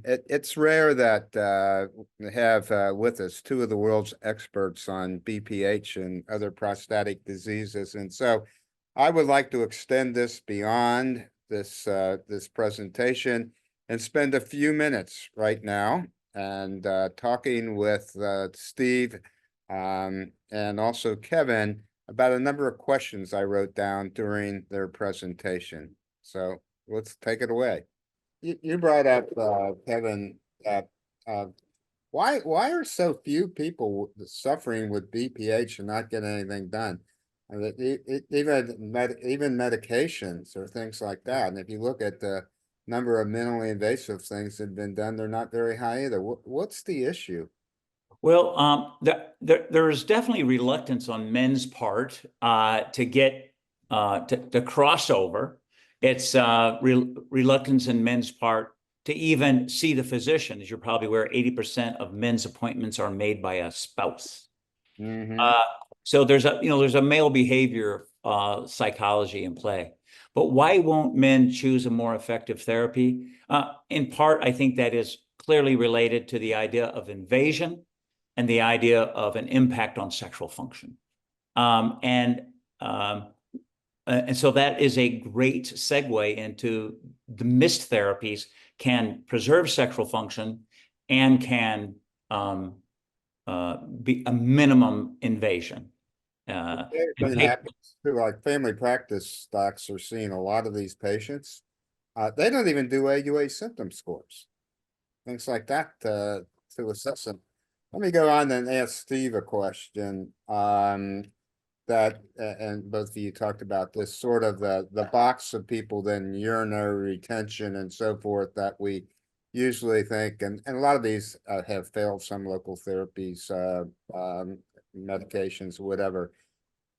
it's rare that we have with us two of the world's experts on BPH and other prostatic diseases. And so I would like to extend this beyond this presentation and spend a few minutes right now and talking with Steve and also Kevin about a number of questions I wrote down during their presentation. So let's take it away. You brought up, Kevin, why are so few people suffering with BPH and not getting anything done? Even medications or things like that. And if you look at the number of minimally invasive things that have been done, they're not very high either. What's the issue? Well, there is definitely reluctance on men's part to get to cross over. It's reluctance in men's part to even see the physician. As you're probably aware, 80% of men's appointments are made by a spouse. So there's a male behavior psychology in play. But why won't men choose a more effective therapy? In part, I think that is clearly related to the idea of invasion and the idea of an impact on sexual function. And so that is a great segue into the missed therapies can preserve sexual function and can be a minimum invasion. Happens too, like family practice docs are seeing a lot of these patients. They don't even do AUA symptom scores, things like that to assess them. Let me go on and ask Steve a question. That and both of you talked about this sort of the box of people, then urinary retention and so forth that we usually think, and a lot of these have failed some local therapies, medications, whatever.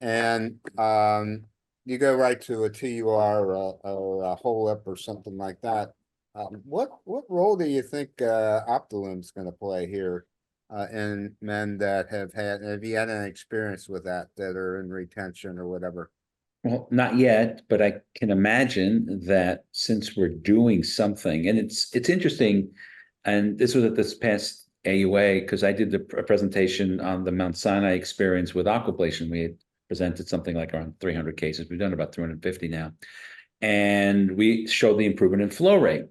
And you go right to a TUR or a whole up or something like that. What role do you think Optilume is going to play here in men that have you had any experience with that are in retention or whatever? Well, not yet, but I can imagine that since we're doing something, and it's interesting, and this was at this past AUA, because I did a presentation on the Mount Sinai experience with aquablation. We had presented something like around 300 cases. We've done about 350 now. And we showed the improvement in flow rate.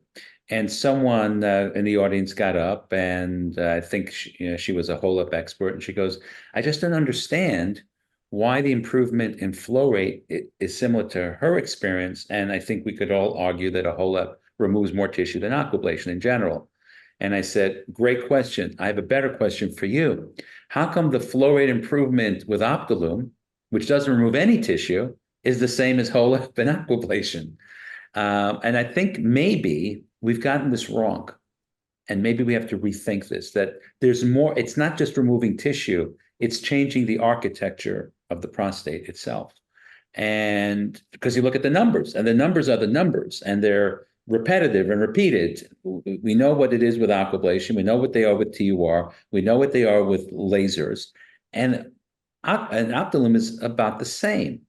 And someone in the audience got up, and I think she was a whole-up expert, and she goes, I just don't understand why the improvement in flow rate is similar to her experience. And I think we could all argue that a whole-up removes more tissue than aquablation in general. And I said, great question. I have a better question for you. How come the flow rate improvement with Optilume, which doesn't remove any tissue, is the same as whole-up and aquablation? And I think maybe we've gotten this wrong. And maybe we have to rethink this, that there's more, it's not just removing tissue, it's changing the architecture of the prostate itself. And because you look at the numbers, and the numbers are the numbers, and they're repetitive and repeated. We know what it is with aquablation. We know what they are with TUR. We know what they are with lasers. And Optilume is about the same.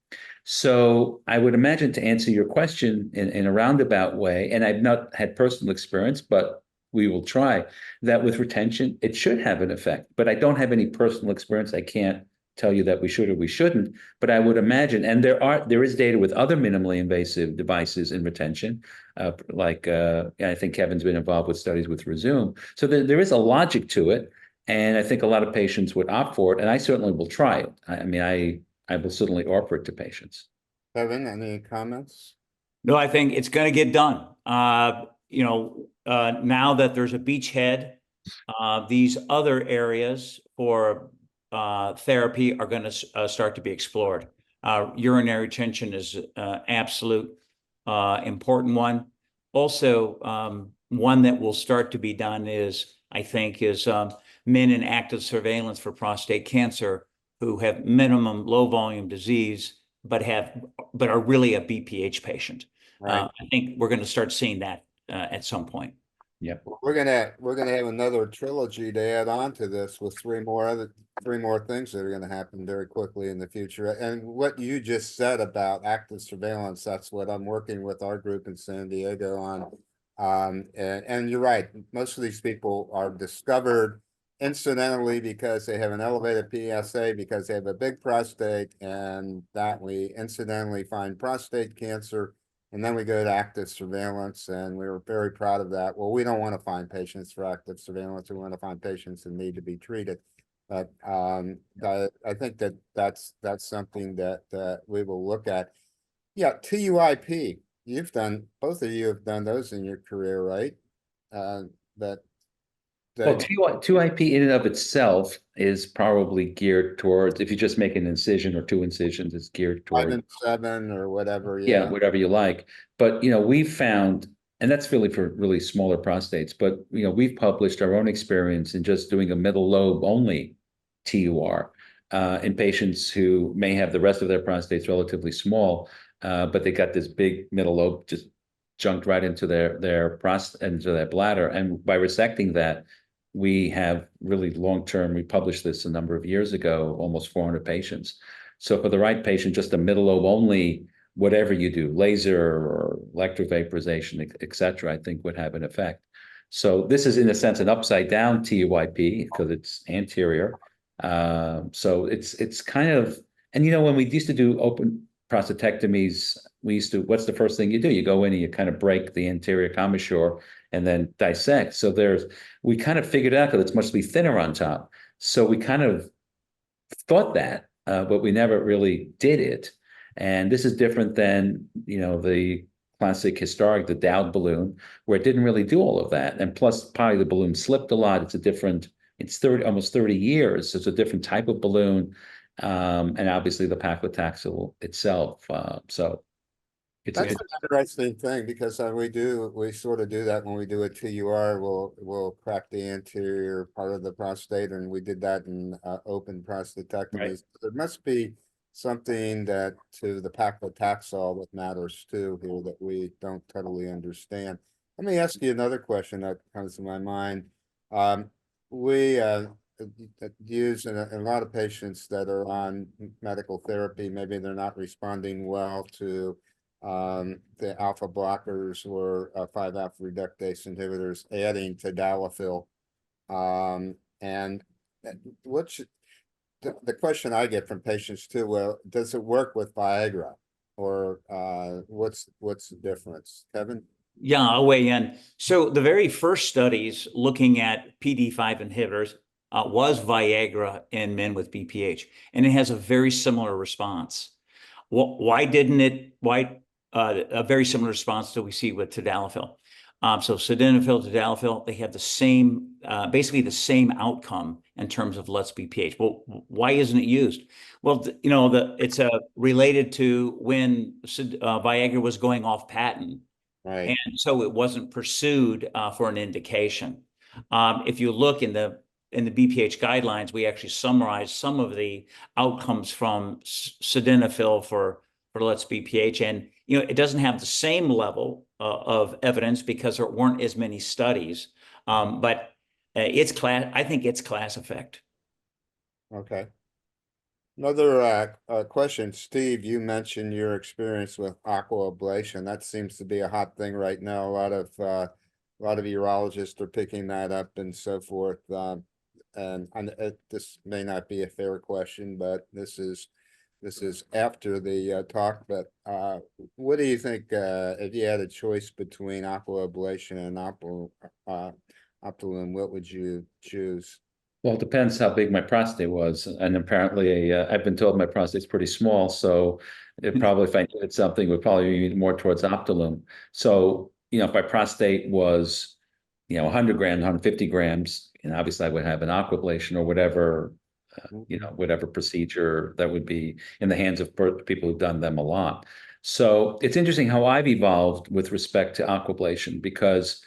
So I would imagine, to answer your question in a roundabout way, and I've not had personal experience, but we will try, that with retention, it should have an effect. But I don't have any personal experience. I can't tell you that we should or we shouldn't, but I would imagine, and there is data with other minimally invasive devices in retention, I think Kevin's been involved with studies with Resume. So there is a logic to it, and I think a lot of patients would opt for it, and I certainly will try it. I will certainly offer it to patients. Kevin, any comments? No, I think it's going to get done. Now that there's a beachhead, these other areas for therapy are going to start to be explored. Urinary retention is absolute important one. Also, one that will start to be done is men in active surveillance for prostate cancer who have minimum low volume disease, but are really a BPH patient. Right. I think we're going to start seeing that at some point. Yep. We're gonna have another trilogy to add on to this with three more things that are going to happen very quickly in the future. And what you just said about active surveillance, that's what I'm working with our group in San Diego on. And you're right, most of these people are discovered incidentally because they have an elevated PSA, because they have a big prostate, and that we incidentally find prostate cancer. And then we go to active surveillance, and we were very proud of that. Well, we don't want to find patients for active surveillance. We want to find patients that need to be treated. But I think that's something that we will look at. Yeah, TUIP. Both of you have done those in your career, right? That Well, that 2IP in and of itself is probably geared towards, if you just make an incision or two incisions, it's geared 5 toward, and 7 or whatever. yeah, Yeah. whatever you like. But, we've found, and that's really for really smaller prostates, but, we've published our own experience in just doing a middle lobe only TUR in patients who may have the rest of their prostates relatively small, but they got this big middle lobe just junked right into their prostate, into their bladder. And by resecting that, we have really long-term, we published this a number of years ago, almost 400 patients. So for the right patient, just a middle lobe only, whatever you do, laser or electrovaporization, et cetera, I think would have an effect. So this is in a sense an upside down TUIP because it's anterior. So it's kind of, and when we used to do open prostatectomies, what's the first thing you do? You go in and you kind of break the anterior commissure and then dissect. So we kind of figured out that it's much thinner on top. So we kind of thought that, but we never really did it. And this is different than, the classic historic, the Dowd balloon, where it didn't really do all of that. And plus, probably the balloon slipped a lot. It's almost 30 years. So it's a different type of balloon. And obviously the paclitaxel itself. So That's an interesting thing because we sort of do that when we do a TUR. We'll crack the anterior part of the prostate, and we did that in open prostatectomies. Right. There must be something that to the paclitaxel that matters too here that we don't totally understand. Let me ask you another question that comes to my mind. We use in a lot of patients that are on medical therapy. Maybe they're not responding well to the alpha blockers or 5-alpha reductase inhibitors, adding tadalafil. And what's the question I get from patients too? Well, does it work with Viagra, or what's the difference, Kevin? Yeah, I'll weigh in. So the very first studies looking at PD-5 inhibitors was Viagra in men with BPH, and it has a very similar response. Why didn't it? Why a very similar response that we see with tadalafil? So sildenafil, tadalafil, they have the same, basically the same outcome in terms of LUTS BPH. Well, why isn't it used? Well, it's related to when Viagra was going off patent. Right. And so it wasn't pursued for an indication. If you look in the BPH guidelines, we actually summarize some of the outcomes from sildenafil for LUTS BPH, and it doesn't have the same level of evidence because there weren't as many studies. But I think it's class effect. Okay. Another question, Steve, you mentioned your experience with aquablation. That seems to be a hot thing right now. A lot of urologists are picking that up and so forth. And this may not be a fair question, but this is after the talk. But what do you think if you had a choice between aquablation and Optilume, what would you choose? Well, it depends how big my prostate was. And apparently I've been told my prostate's pretty small. So if I needed something, it would probably be more towards Optilume. So, if my prostate was, 100 grams, 150 grams, and obviously I would have an aquablation or whatever, whatever procedure that would be in the hands of people who've done them a lot. So it's interesting how I've evolved with respect to aquablation because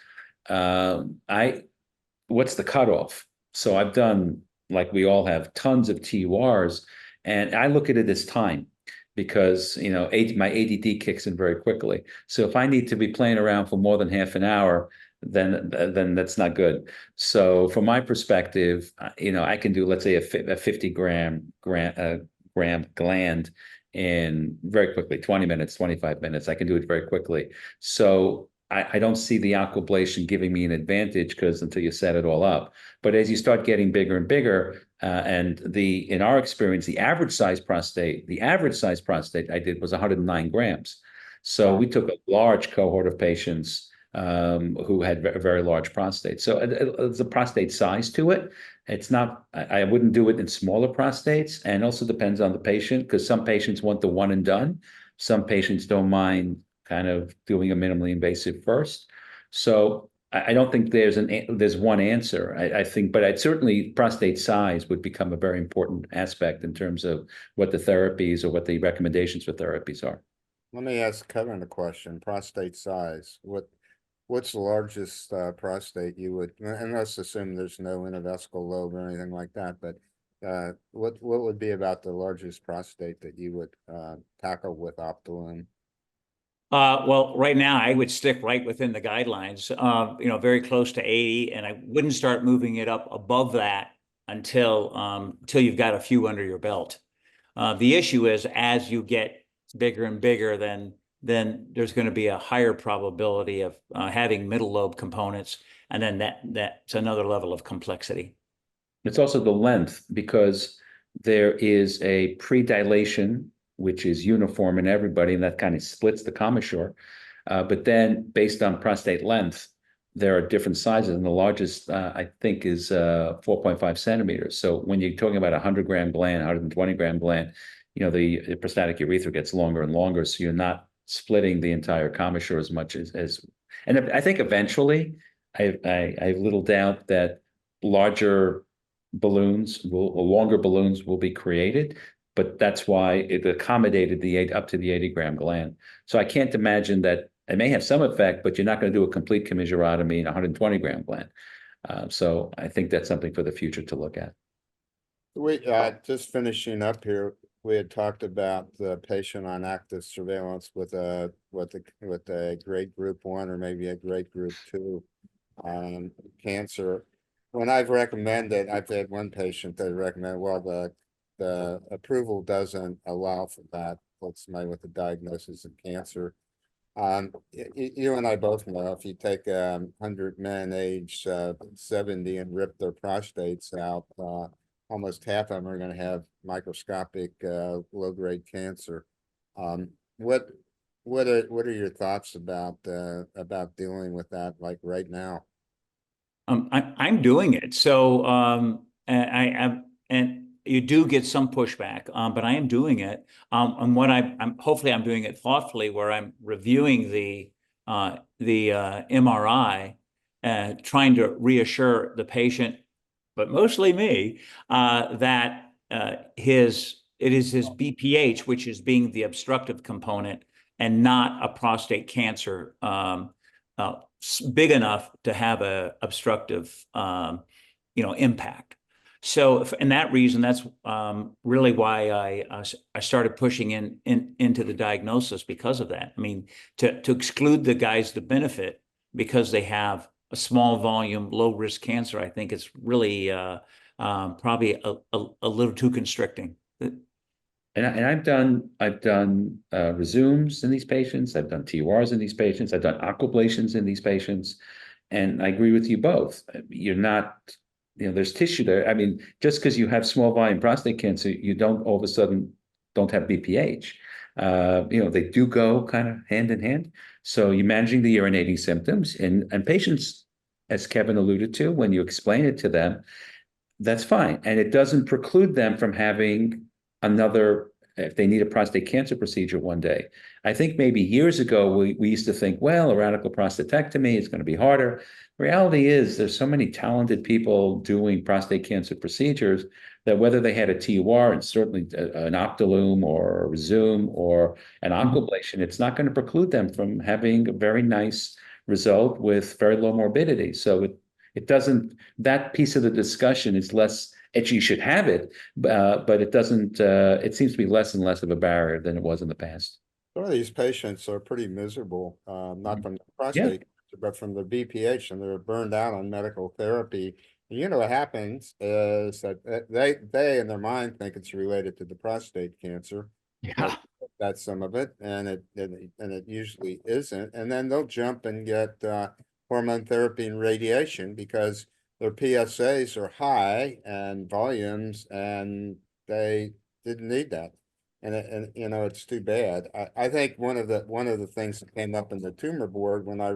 what's the cutoff? So I've done, like we all have, tons of TURs, and I look at it as time because, my ADD kicks in very quickly. So if I need to be playing around for more than half an hour, then that's not good. So from my perspective, I can do, let's say, a 50 gram gland in very quickly, 20 minutes, 25 minutes. I can do it very quickly. So I don't see the aquablation giving me an advantage because until you set it all up. But as you start getting bigger and bigger, and in our experience, the average size prostate I did was 109 grams. So we took a large cohort of patients who had a very large prostate. So it's a prostate size to it. It's not, I wouldn't do it in smaller prostates, and also depends on the patient because some patients want the one and done. Some patients don't mind kind of doing a minimally invasive first. So I don't think there's one answer. I think, but I'd certainly prostate size would become a very important aspect in terms of what the therapies or what the recommendations for therapies are. Let me ask Kevin a question. Prostate size. What's the largest prostate you would? And let's assume there's no intravesical lobe or anything like that. But what would be about the largest prostate that you would tackle with Optilume? Well, right now I would stick right within the guidelines, very close to 80, and I wouldn't start moving it up above that until you've got a few under your belt. The issue is as you get bigger and bigger, then there's going to be a higher probability of having middle lobe components, and then that's another level of complexity. It's also the length because there is a predilation which is uniform in everybody, and that kind of splits the commissure. But then based on prostate length, there are different sizes, and the largest, I think, is 4.5 centimeters. So when you're talking about a 100-gram gland, 120-gram gland, the prostatic urethra gets longer and longer, so you're not splitting the entire commissure as much as and I think eventually, I have little doubt that longer balloons will be created, but that's why it accommodated up to the 80-gram gland. So I can't imagine that it may have some effect, but you're not going to do a complete commissurotomy in a 120-gram gland. So I think that's something for the future to look at. We just finishing up here. We had talked about the patient on active surveillance with a grade group 1 or maybe a grade group 2 cancer. When I've recommended, I've had one patient that recommended, well, the approval doesn't allow for that. That's somebody with a diagnosis of cancer. You and I both know if you take 100 men age 70 and rip their prostates out, almost half of them are going to have microscopic low-grade cancer. What are your thoughts about dealing with that, like right now? I'm doing it. So and you do get some pushback, but I am doing it. And what hopefully I'm doing it thoughtfully, where I'm reviewing the MRI, trying to reassure the patient, but mostly me, that it is his BPH, which is being the obstructive component, and not a prostate cancer big enough to have a obstructive impact. So, and that reason, that's really why I started pushing into the diagnosis because of that. I mean, to exclude the guys that benefit because they have a small volume, low risk cancer, I think it's really probably a little too constricting. And I've done resumes in these patients. I've done TURs in these patients. I've done aquablations in these patients, and I agree with you both. You're not, there's tissue there. I mean, just because you have small volume prostate cancer, you don't all of a sudden don't have BPH. They do go kind of hand in hand. So you're managing the urinating symptoms, and patients, as Kevin alluded to, when you explain it to them, that's fine, and it doesn't preclude them from having another, if they need a prostate cancer procedure one day. I think maybe years ago, we used to think, well, a radical prostatectomy is going to be harder. Reality is there's so many talented people doing prostate cancer procedures that whether they had a TUR and certainly an Optilume or a Resume or an aquablation, it's not going to preclude them from having a very nice result with very low morbidity. So it doesn't, that piece of the discussion is less, you should have it, but it doesn't, it seems to be less and less of a barrier than it was in the past. Some of these patients are pretty miserable, not from the prostate cancer, but from the BPH, and they're burned out on medical therapy. And what happens is that they in their mind think it's related to the prostate cancer. Yeah. that's some of it, and it usually isn't. And then they'll jump and get hormone therapy and radiation because their PSAs are high and volumes, and they didn't need that. And you know, it's too bad. I think one of the things that came up in the tumor board when I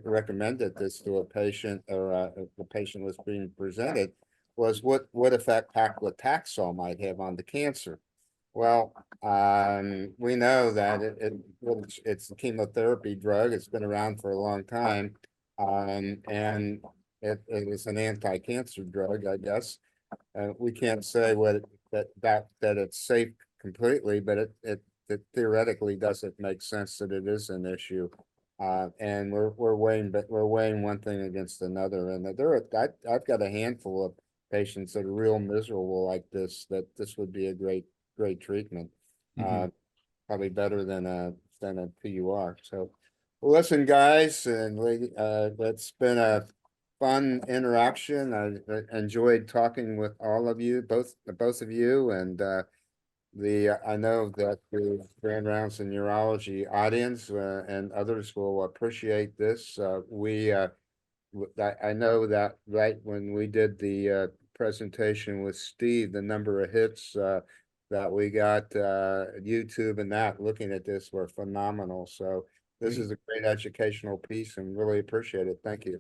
recommended this to a patient, or the patient was being presented, was what effect paclitaxel might have on the cancer. Well, we know that it's a chemotherapy drug. It's been around for a long time, and it is an anti-cancer drug, I guess. We can't say that it's safe completely, but it theoretically doesn't make sense that it is an issue. And we're weighing one thing against another, and I've got a handful of patients that are real miserable like this, that this would be a great treatment. Probably better than a PUR. So listen, guys, and it's been a fun interaction. I enjoyed talking with all of you, both of you, and I know that the Grand Rounds and Urology audience and others will appreciate this. I know that right when we did the presentation with Steve, the number of hits that we got YouTube and that looking at this were phenomenal. So this is a great educational piece and really appreciate it. Thank you.